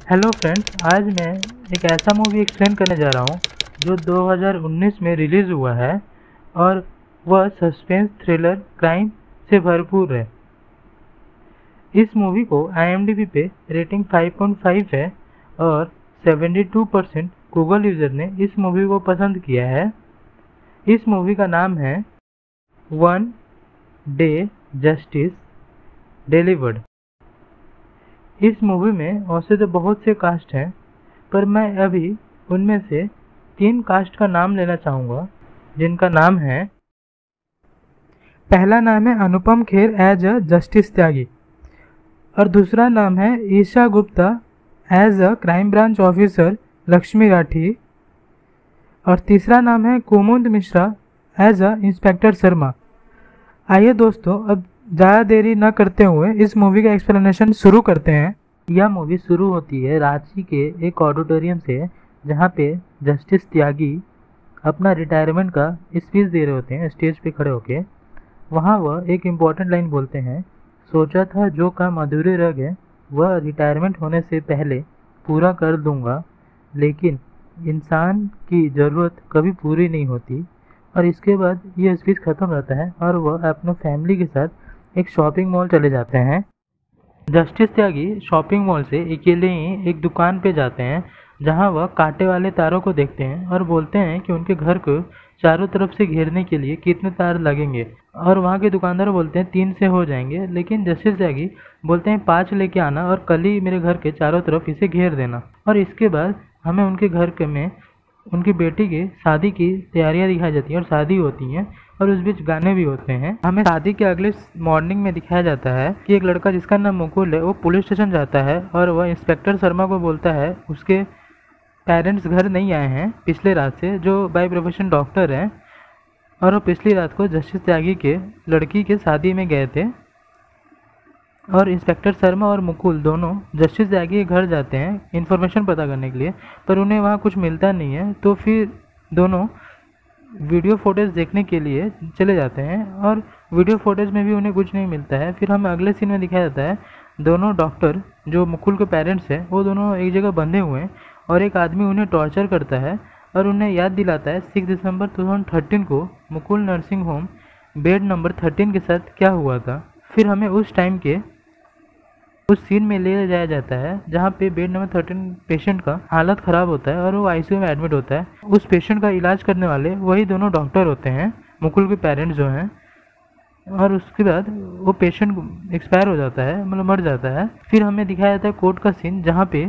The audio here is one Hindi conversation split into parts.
हेलो फ्रेंड्स, आज मैं एक ऐसा मूवी एक्सप्लेन करने जा रहा हूँ जो 2019 में रिलीज़ हुआ है और वह सस्पेंस थ्रिलर क्राइम से भरपूर है। इस मूवी को IMDb पे रेटिंग 5.5 है और 72% गूगल यूज़र ने इस मूवी को पसंद किया है। इस मूवी का नाम है वन डे जस्टिस डिलीवर्ड। इस मूवी में वैसे तो बहुत से कास्ट हैं, पर मैं अभी उनमें से 3 कास्ट का नाम लेना चाहूँगा, जिनका नाम है, पहला नाम है Anupam Kher as a justice Tyagi, और दूसरा नाम है Isha Gupta as a crime branch officer Lakshmi Rathi, और तीसरा नाम है Kumud Mishra as a inspector Sharma. आइए दोस्तों, अब ज़्यादा देरी न करते हुए इस मूवी का एक्सप्लेनेशन शुरू करते हैं। यह मूवी शुरू होती है रांची के एक ऑडिटोरियम से, जहाँ पे जस्टिस त्यागी अपना रिटायरमेंट का स्पीच दे रहे होते हैं स्टेज पे खड़े होके। वहाँ वह एक इम्पॉर्टेंट लाइन बोलते हैं, सोचा था जो काम अधूरे रह गए वह रिटायरमेंट होने से पहले पूरा कर दूंगा, लेकिन इंसान की ज़रूरत कभी पूरी नहीं होती। और इसके बाद ये स्पीच ख़त्म रहता है और वह अपने फैमिली के साथ एक शॉपिंग मॉल चले जाते हैं। जस्टिस त्यागी शॉपिंग मॉल से अकेले ही एक दुकान पे जाते हैं, जहां वह कांटे वाले तारों को देखते हैं और बोलते हैं कि उनके घर को चारों तरफ से घेरने के लिए कितने तार लगेंगे, और वहां के दुकानदार बोलते हैं 3 से हो जाएंगे, लेकिन जस्टिस त्यागी बोलते हैं 5 लेके आना और कल ही मेरे घर के चारों तरफ इसे घेर देना। और इसके बाद हमें उनके घर के में उनकी बेटी के शादी की तैयारियां दिखाई जाती हैं और शादी होती हैं, और उस बीच गाने भी होते हैं। हमें शादी के अगले मॉर्निंग में दिखाया जाता है कि एक लड़का जिसका नाम मुकुल है वो पुलिस स्टेशन जाता है और वह इंस्पेक्टर शर्मा को बोलता है उसके पेरेंट्स घर नहीं आए हैं पिछले रात से, जो बाय प्रोफेशन डॉक्टर हैं, और वो पिछली रात को जस्टिस त्यागी के लड़की के शादी में गए थे। और इंस्पेक्टर शर्मा और मुकुल दोनों जस्टिस त्यागी के घर जाते हैं इन्फॉर्मेशन पता करने के लिए, पर उन्हें वहाँ कुछ मिलता नहीं है। तो फिर दोनों वीडियो फुटेज देखने के लिए चले जाते हैं और वीडियो फुटेज में भी उन्हें कुछ नहीं मिलता है। फिर हमें अगले सीन में दिखाया जाता है दोनों डॉक्टर जो मुकुल के पेरेंट्स हैं वो दोनों एक जगह बंधे हुए हैं, और एक आदमी उन्हें टॉर्चर करता है और उन्हें याद दिलाता है 6 दिसंबर 2013 को Mukul nursing home bed number 13 के साथ क्या हुआ था। फिर हमें उस टाइम के उस सीन में ले जाया जाता है जहाँ पे बेड नंबर 13 पेशेंट का हालत ख़राब होता है और वो ICU में एडमिट होता है। उस पेशेंट का इलाज करने वाले वही दोनों डॉक्टर होते हैं, मुकुल के पेरेंट्स जो हैं, और उसके बाद वो पेशेंट एक्सपायर हो जाता है, मतलब मर जाता है। फिर हमें दिखाया जाता है कोर्ट का सीन, जहाँ पे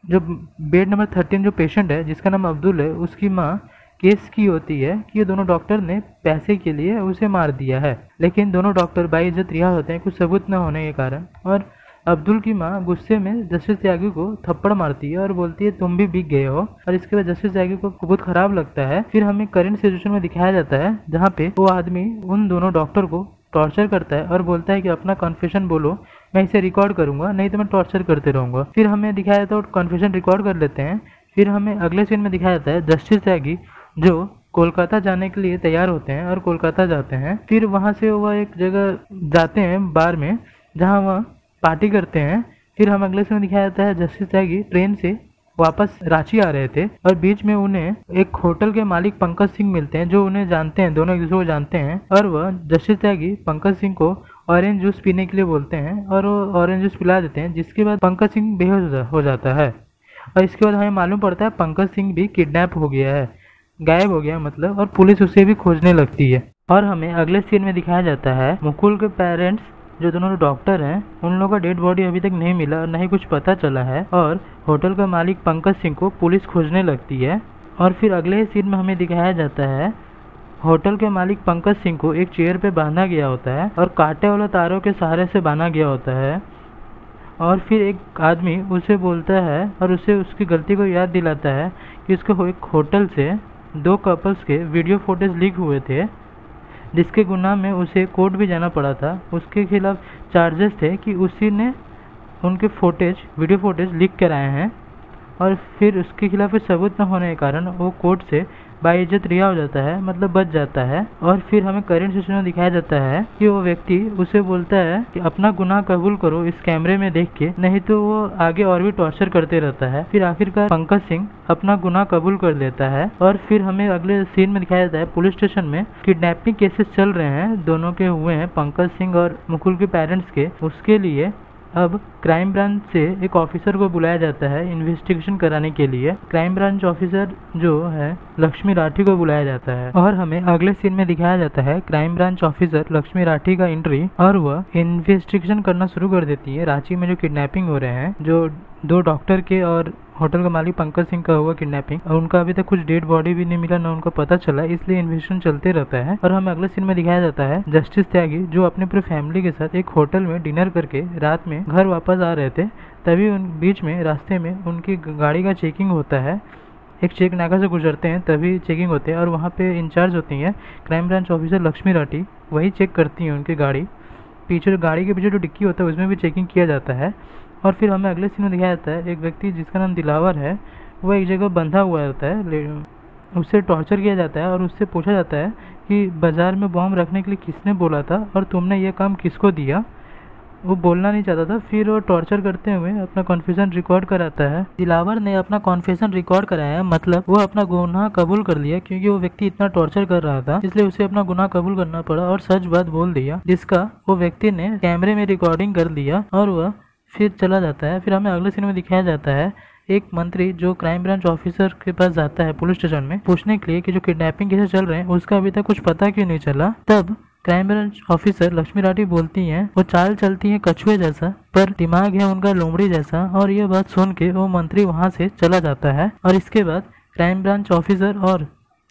जो बेड नंबर 13 जो पेशेंट है जिसका नाम अब्दुल है, उसकी माँ केस की होती है कि ये दोनों डॉक्टर ने पैसे के लिए उसे मार दिया है, लेकिन दोनों डॉक्टर बाइज्जत रिहा होते हैं कुछ सबूत न होने के कारण। और अब्दुल की माँ गुस्से में जस्टिस त्यागी को थप्पड़ मारती है और बोलती है तुम भी बिक गए हो, और इसके बाद जस्टिस त्यागी को बहुत खराब लगता है। फिर हमें करंट सिचुएशन में दिखाया जाता है जहाँ पे वो आदमी उन दोनों डॉक्टर को टॉर्चर करता है और बोलता है कि अपना कन्फेशन बोलो, मैं इसे रिकॉर्ड करूंगा, नहीं तो मैं टॉर्चर करते रहूंगा। फिर हमें दिखाया जाता है वो कन्फेशन रिकॉर्ड कर लेते हैं। फिर हमें अगले सीन में दिखाया जाता है जस्टिस त्यागी जो कोलकाता जाने के लिए तैयार होते हैं और कोलकाता जाते हैं। फिर वहाँ से वह एक जगह जाते हैं बार में, जहाँ वह पार्टी करते हैं। फिर हम अगले समय दिखाया जाता है जस्टिस त्यागी ट्रेन से वापस रांची आ रहे थे और बीच में उन्हें एक होटल के मालिक पंकज सिंह मिलते हैं, जो उन्हें जानते हैं, दोनों एक दूसरे को जानते हैं, और वह जस्टिस त्यागी पंकज सिंह को ऑरेंज जूस पीने के लिए बोलते हैं और वो ऑरेंज जूस पिला देते हैं, जिसके बाद पंकज सिंह बेहोश हो जाता है। और इसके बाद हमें मालूम पड़ता है पंकज सिंह भी किडनैप हो गया है, गायब हो गया मतलब, और पुलिस उसे भी खोजने लगती है। और हमें अगले सीन में दिखाया जाता है मुकुल के पेरेंट्स जो दोनों डॉक्टर हैं, उन लोगों का डेड बॉडी अभी तक नहीं मिला और नहीं कुछ पता चला है, और होटल का मालिक पंकज सिंह को पुलिस खोजने लगती है। और फिर अगले सीन में हमें दिखाया जाता है होटल के मालिक पंकज सिंह को एक चेयर पे बांधा गया होता है और कांटे वाले तारों के सहारे से बांधा गया होता है। और फिर एक आदमी उसे बोलता है और उसे उसकी गलती को याद दिलाता है कि उसको एक होटल से 2 कपल्स के वीडियो फुटेज लीक हुए थे, जिसके गुनाह में उसे कोर्ट भी जाना पड़ा था। उसके खिलाफ चार्जेस थे कि उसी ने उनके वीडियो फुटेज लीक कराए हैं, और फिर उसके खिलाफ सबूत न होने के कारण वो कोर्ट से बाइज्जत रिहा हो जाता है, मतलब बच जाता है। और फिर हमें करंट सिचुएशन में दिखाया जाता है कि वो व्यक्ति उसे बोलता है कि अपना गुनाह कबूल करो इस कैमरे में देख के, नहीं तो वो आगे और भी टॉर्चर करते रहता है। फिर आखिरकार पंकज सिंह अपना गुनाह कबूल कर लेता है। और फिर हमें अगले सीन में दिखाया जाता है पुलिस स्टेशन में किडनैपिंग केसेस चल रहे हैं, दोनों के हुए हैं, पंकज सिंह और मुकुल के पेरेंट्स के। उसके लिए अब क्राइम ब्रांच से एक ऑफिसर को बुलाया जाता है इन्वेस्टिगेशन कराने के लिए। क्राइम ब्रांच ऑफिसर जो है लक्ष्मी राठी को बुलाया जाता है और हमें अगले सीन में दिखाया जाता है crime branch officer Lakshmi Rathi का एंट्री, और वह इन्वेस्टिगेशन करना शुरू कर देती है रांची में जो किडनैपिंग हो रहे हैं, जो 2 डॉक्टर के और होटल का मालिक पंकज सिंह का हुआ किडनैपिंग, और उनका अभी तक कुछ डेड बॉडी भी नहीं मिला, ना उनको पता चला, इसलिए इन्वेस्टिगेशन चलते रहता है। और हमें अगले सीन में दिखाया जाता है जस्टिस त्यागी जो अपने पूरी फैमिली के साथ एक होटल में डिनर करके रात में घर वापस आ रहे थे, तभी उन बीच में रास्ते में उनकी गाड़ी का चेकिंग होता है। एक चेक नाका से गुजरते हैं तभी चेकिंग होते हैं, और वहाँ पे इंचार्ज होती हैं crime branch officer Lakshmi Rathi, वही चेक करती हैं उनकी गाड़ी। पीछे गाड़ी के पीछे जो डिक्की होता है उसमें भी चेकिंग किया जाता है। और फिर हमें अगले सीन में दिखाया जाता है एक व्यक्ति जिसका नाम दिलावर है, वह एक जगह बंधा हुआ रहता है, उससे टॉर्चर किया जाता है और उससे पूछा जाता है कि बाजार में बॉम्ब रखने के लिए किसने बोला था और तुमने ये काम किसको दिया। वो बोलना नहीं चाहता था, फिर वो टॉर्चर करते हुए अपना कॉन्फेशन रिकॉर्ड कराता है। दिलावर ने अपना कॉन्फेशन रिकॉर्ड कराया, मतलब वो अपना गुनाह कबूल कर लिया, क्योंकि वो व्यक्ति इतना टॉर्चर कर रहा था इसलिए उसे अपना गुनाह कबूल करना पड़ा और सच बात बोल दिया, जिसका वो व्यक्ति ने कैमरे में रिकॉर्डिंग कर लिया और वह फिर चला जाता है। फिर हमें अगले सीन में दिखाया जाता है एक मंत्री जो क्राइम ब्रांच ऑफिसर के पास जाता है पुलिस स्टेशन में पूछने के लिए कि जो किडनैपिंग केसेस चल रहे हैं उसका अभी तक कुछ पता क्यों नहीं चला। तब crime branch officer Lakshmi Rathi बोलती हैं, वो चाल चलती है कछुए जैसा पर दिमाग है उनका लोमड़ी जैसा, और ये बात सुन के वो मंत्री वहाँ से चला जाता है। और इसके बाद क्राइम ब्रांच ऑफिसर और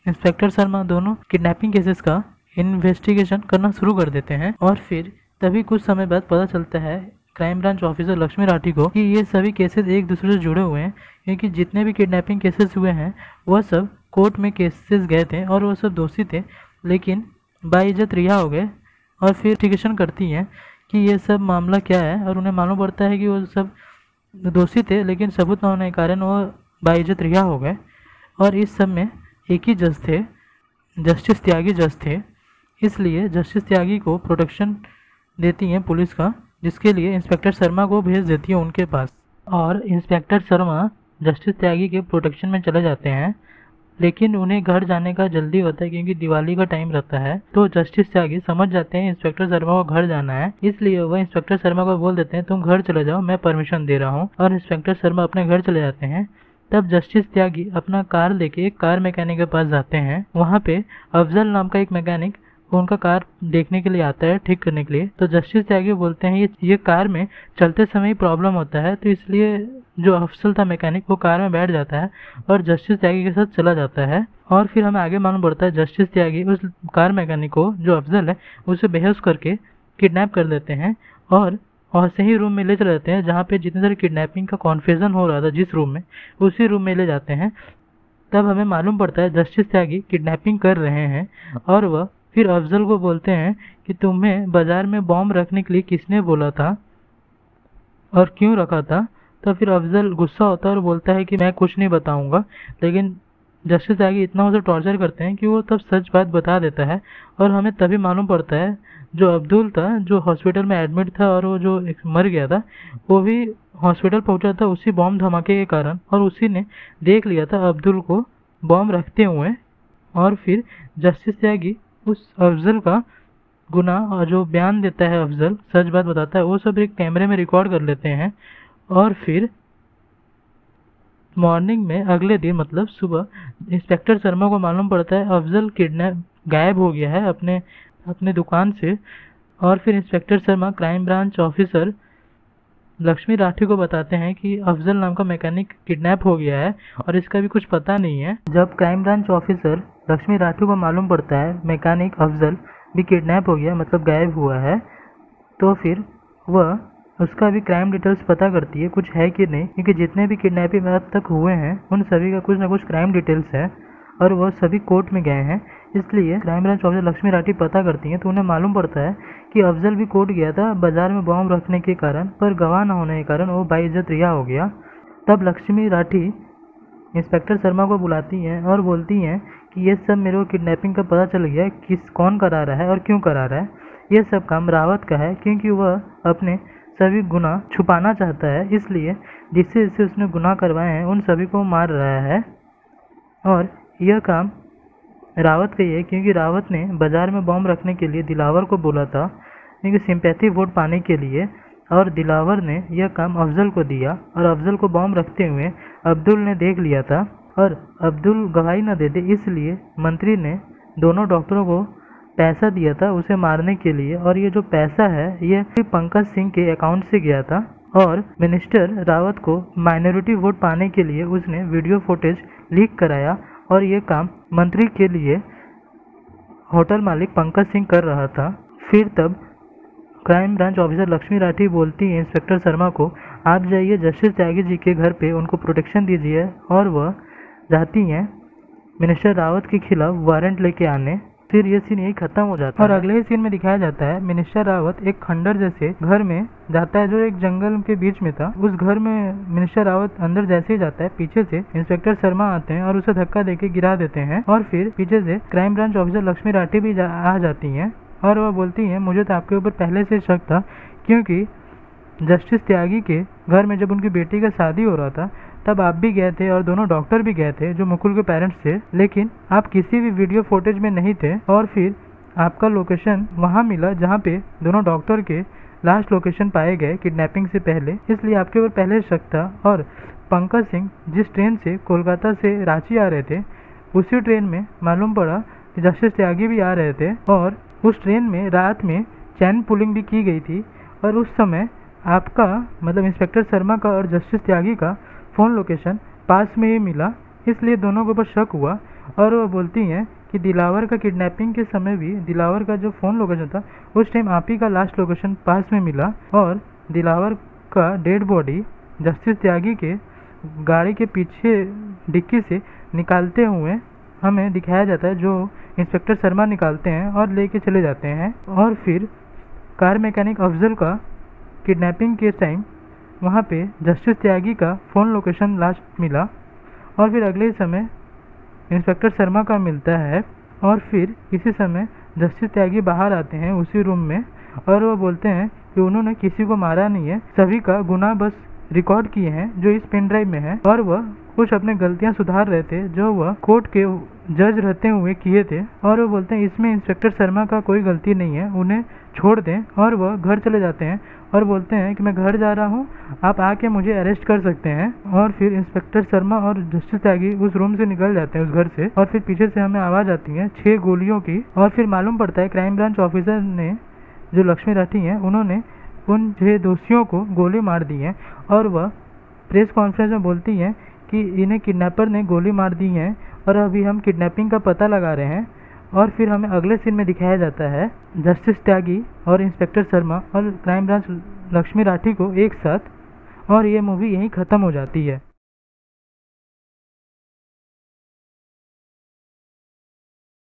इंस्पेक्टर शर्मा दोनों किडनैपिंग केसेस का इन्वेस्टिगेशन करना शुरू कर देते हैं। और फिर तभी कुछ समय बाद पता चलता है crime branch officer Lakshmi Rathi को कि ये सभी केसेस एक दूसरे से जुड़े हुए हैं, क्योंकि जितने भी किडनैपिंग केसेस हुए हैं वह सब कोर्ट में केसेस गए थे और वह सब दोषी थे, लेकिन बाइज्जत रिहा हो गए। और फिर इन्वेस्टिगेशन करती हैं कि ये सब मामला क्या है, और उन्हें मालूम पड़ता है कि वो सब दोषी थे लेकिन सबूत न होने के कारण वो बाइज्जत रिहा हो गए। और इस सब में एक ही जज थे, जस्टिस त्यागी जज थे, इसलिए जस्टिस त्यागी को प्रोटेक्शन देती हैं पुलिस का, जिसके लिए इंस्पेक्टर शर्मा को भेज देती है उनके पास। और इंस्पेक्टर शर्मा जस्टिस त्यागी के प्रोटेक्शन में चले जाते हैं, लेकिन उन्हें घर जाने का जल्दी होता है क्योंकि दिवाली का टाइम रहता है। तो जस्टिस त्यागी समझ जाते हैं इंस्पेक्टर शर्मा को घर जाना है, इसलिए वह इंस्पेक्टर शर्मा को बोल देते हैं तुम घर चले जाओ, मैं परमिशन दे रहा हूँ। और इंस्पेक्टर शर्मा अपने घर चले जाते हैं। तब जस्टिस त्यागी अपना कार लेके एक कार मैकेनिक के पास जाते हैं। वहाँ पे अफजल नाम का एक मैकेनिक उनका कार देखने के लिए आता है, ठीक करने के लिए। तो जस्टिस त्यागी बोलते हैं ये कार में चलते समय ही प्रॉब्लम होता है, तो इसलिए जो अफसल था मैकेनिक वो कार में बैठ जाता है और जस्टिस त्यागी के साथ चला जाता है। और फिर हमें आगे मालूम पड़ता है जस्टिस त्यागी उस कार मैकेनिक को जो अफजल है उसे बेहोश करके किडनैप कर लेते हैं और सही रूम में ले चले जाते हैं जहाँ पे जितने सारे किडनैपिंग का कॉन्फ्रेशन हो रहा था, जिस रूम में, उसी रूम में ले जाते हैं। तब हमें मालूम पड़ता है जस्टिस त्यागी किडनैपिंग कर रहे हैं और वह फिर अफजल को बोलते हैं कि तुम्हें बाजार में बॉम्ब रखने के लिए किसने बोला था और क्यों रखा था। तो फिर अफजल गुस्सा होता है और बोलता है कि मैं कुछ नहीं बताऊंगा, लेकिन जस्टिस त्यागी इतना उसे टॉर्चर करते हैं कि वो तब सच बात बता देता है। और हमें तभी मालूम पड़ता है जो अब्दुल था जो हॉस्पिटल में एडमिट था और वो जो मर गया था वो भी हॉस्पिटल पहुंचा था उसी बॉम्ब धमाके के कारण, और उसी ने देख लिया था अब्दुल को बॉम्ब रखते हुए। और फिर जस्टिस त्यागी उस अफजल का गुनाह और जो बयान देता है अफजल, सच बात बताता है, वो सब एक कैमरे में रिकॉर्ड कर लेते हैं। और फिर मॉर्निंग में अगले दिन मतलब सुबह इंस्पेक्टर शर्मा को मालूम पड़ता है अफजल गायब हो गया है अपने दुकान से। और फिर inspector Sharma crime branch officer Lakshmi Rathi को बताते हैं कि अफजल नाम का मैकेनिक किडनैप हो गया है और इसका भी कुछ पता नहीं है। जब crime branch officer Lakshmi Rathi को मालूम पड़ता है मैकेनिक अफजल भी किडनैप हो गया मतलब गायब हुआ है, तो फिर वह उसका भी क्राइम डिटेल्स पता करती है कुछ है कि नहीं, क्योंकि जितने भी किडनैपिंग अब तक हुए हैं उन सभी का कुछ ना कुछ क्राइम डिटेल्स है और वह सभी कोर्ट में गए हैं। इसलिए crime branch officer Lakshmi Rathi पता करती हैं तो उन्हें मालूम पड़ता है कि अफजल भी कोर्ट गया था बाजार में बॉम्ब रखने के कारण, पर गवाह न होने के कारण वो बाइज्जत रिहा हो गया। तब लक्ष्मी राठी इंस्पेक्टर शर्मा को बुलाती हैं और बोलती हैं कि ये सब मेरे को किडनैपिंग का पता चल गया, कौन करा रहा है और क्यों करा रहा है। ये सब काम रावत का है, क्योंकि वह अपने सभी गुनाह छुपाना चाहता है, इसलिए जिससे जिससे उसने गुनाह करवाए हैं उन सभी को मार रहा है। और यह काम रावत का ही है, क्योंकि रावत ने बाजार में बॉम्ब रखने के लिए दिलावर को बोला था, क्योंकि सिंपैथी वोट पाने के लिए, और दिलावर ने यह काम अफजल को दिया, और अफजल को बॉम्ब रखते हुए अब्दुल ने देख लिया था, और अब्दुल गवाही न दे दे इसलिए मंत्री ने दोनों डॉक्टरों को पैसा दिया था उसे मारने के लिए। और ये जो पैसा है ये पंकज सिंह के अकाउंट से गया था, और मिनिस्टर रावत को माइनॉरिटी वोट पाने के लिए उसने वीडियो फुटेज लीक कराया, और ये काम मंत्री के लिए होटल मालिक पंकज सिंह कर रहा था। फिर तब crime branch officer Lakshmi Rathi बोलती है इंस्पेक्टर शर्मा को, आप जाइए जस्टिस त्यागी जी के घर पे उनको प्रोटेक्शन दीजिए, और वह जाती हैं मिनिस्टर रावत के खिलाफ वारंट लेके आने। फिर ये सीन यही खत्म हो जाता है। और अगले ही सीन में दिखाया जाता है मिनिस्टर रावत एक खंडर जैसे घर में जाता है जो एक जंगल के बीच में था। उस घर में मिनिस्टर रावत अंदर जैसे ही जाता है, पीछे से इंस्पेक्टर शर्मा आते हैं और उसे धक्का देके गिरा देते हैं, और फिर पीछे से crime branch officer Lakshmi Rathi भी आ जाती हैं, और वह बोलती हैं मुझे तो आपके ऊपर पहले से शक था, क्योंकि जस्टिस त्यागी के घर में जब उनकी बेटी का शादी हो रहा था तब आप भी गए थे और दोनों डॉक्टर भी गए थे जो मुकुल के पेरेंट्स थे, लेकिन आप किसी भी वीडियो फुटेज में नहीं थे, और फिर आपका लोकेशन वहाँ मिला जहाँ पे दोनों डॉक्टर के लास्ट लोकेशन पाए गए किडनैपिंग से पहले, इसलिए आपके ऊपर पहले शक था। और पंकज सिंह जिस ट्रेन से कोलकाता से रांची आ रहे थे उसी ट्रेन में मालूम पड़ा कि जस्टिस त्यागी भी आ रहे थे, और उस ट्रेन में रात में चैन पुलिंग भी की गई थी, और उस समय आपका मतलब इंस्पेक्टर शर्मा का और जस्टिस त्यागी का फ़ोन लोकेशन पास में ही मिला, इसलिए दोनों के ऊपर शक हुआ। और वो बोलती हैं कि दिलावर का किडनैपिंग के समय भी दिलावर का जो फ़ोन लोकेशन था उस टाइम आप ही का लास्ट लोकेशन पास में मिला, और दिलावर का डेड बॉडी जस्टिस त्यागी के गाड़ी के पीछे डिक्की से निकालते हुए हमें दिखाया जाता है, जो इंस्पेक्टर शर्मा निकालते हैं और लेके चले जाते हैं। और फिर कार मैकेनिक अफजल का किडनैपिंग के टाइम वहाँ पे जस्टिस त्यागी का फ़ोन लोकेशन लास्ट मिला, और फिर अगले समय इंस्पेक्टर शर्मा का मिलता है, और फिर इसी समय जस्टिस त्यागी बाहर आते हैं उसी रूम में, और वो बोलते हैं कि उन्होंने किसी को मारा नहीं है, सभी का गुनाह बस रिकॉर्ड किए हैं जो इस पेन ड्राइव में है, और वह कुछ अपने गलतियां सुधार रहे थे जो वह कोर्ट के जज रहते हुए किए थे। और वो बोलते हैं इसमें इंस्पेक्टर शर्मा का कोई गलती नहीं है, उन्हें छोड़ दें, और वह घर चले जाते हैं और बोलते हैं कि मैं घर जा रहा हूँ, आप आके मुझे अरेस्ट कर सकते हैं। और फिर इंस्पेक्टर शर्मा और जस्टिस त्यागी उस रूम से निकल जाते हैं उस घर से, और फिर पीछे से हमें आवाज़ आती है 6 गोलियों की, और फिर मालूम पड़ता है क्राइम ब्रांच ऑफिसर ने जो लक्ष्मी राठी हैं उन्होंने उन 6 दोषियों को गोली मार दी है, और वह प्रेस कॉन्फ्रेंस में बोलती हैं कि इन्हें किडनैपर ने गोली मार दी है, और अभी हम किडनैपिंग का पता लगा रहे हैं। और फिर हमें अगले सीन में दिखाया जाता है जस्टिस त्यागी और इंस्पेक्टर शर्मा और क्राइम ब्रांच लक्ष्मी राठी को एक साथ, और ये मूवी यहीं ख़त्म हो जाती है।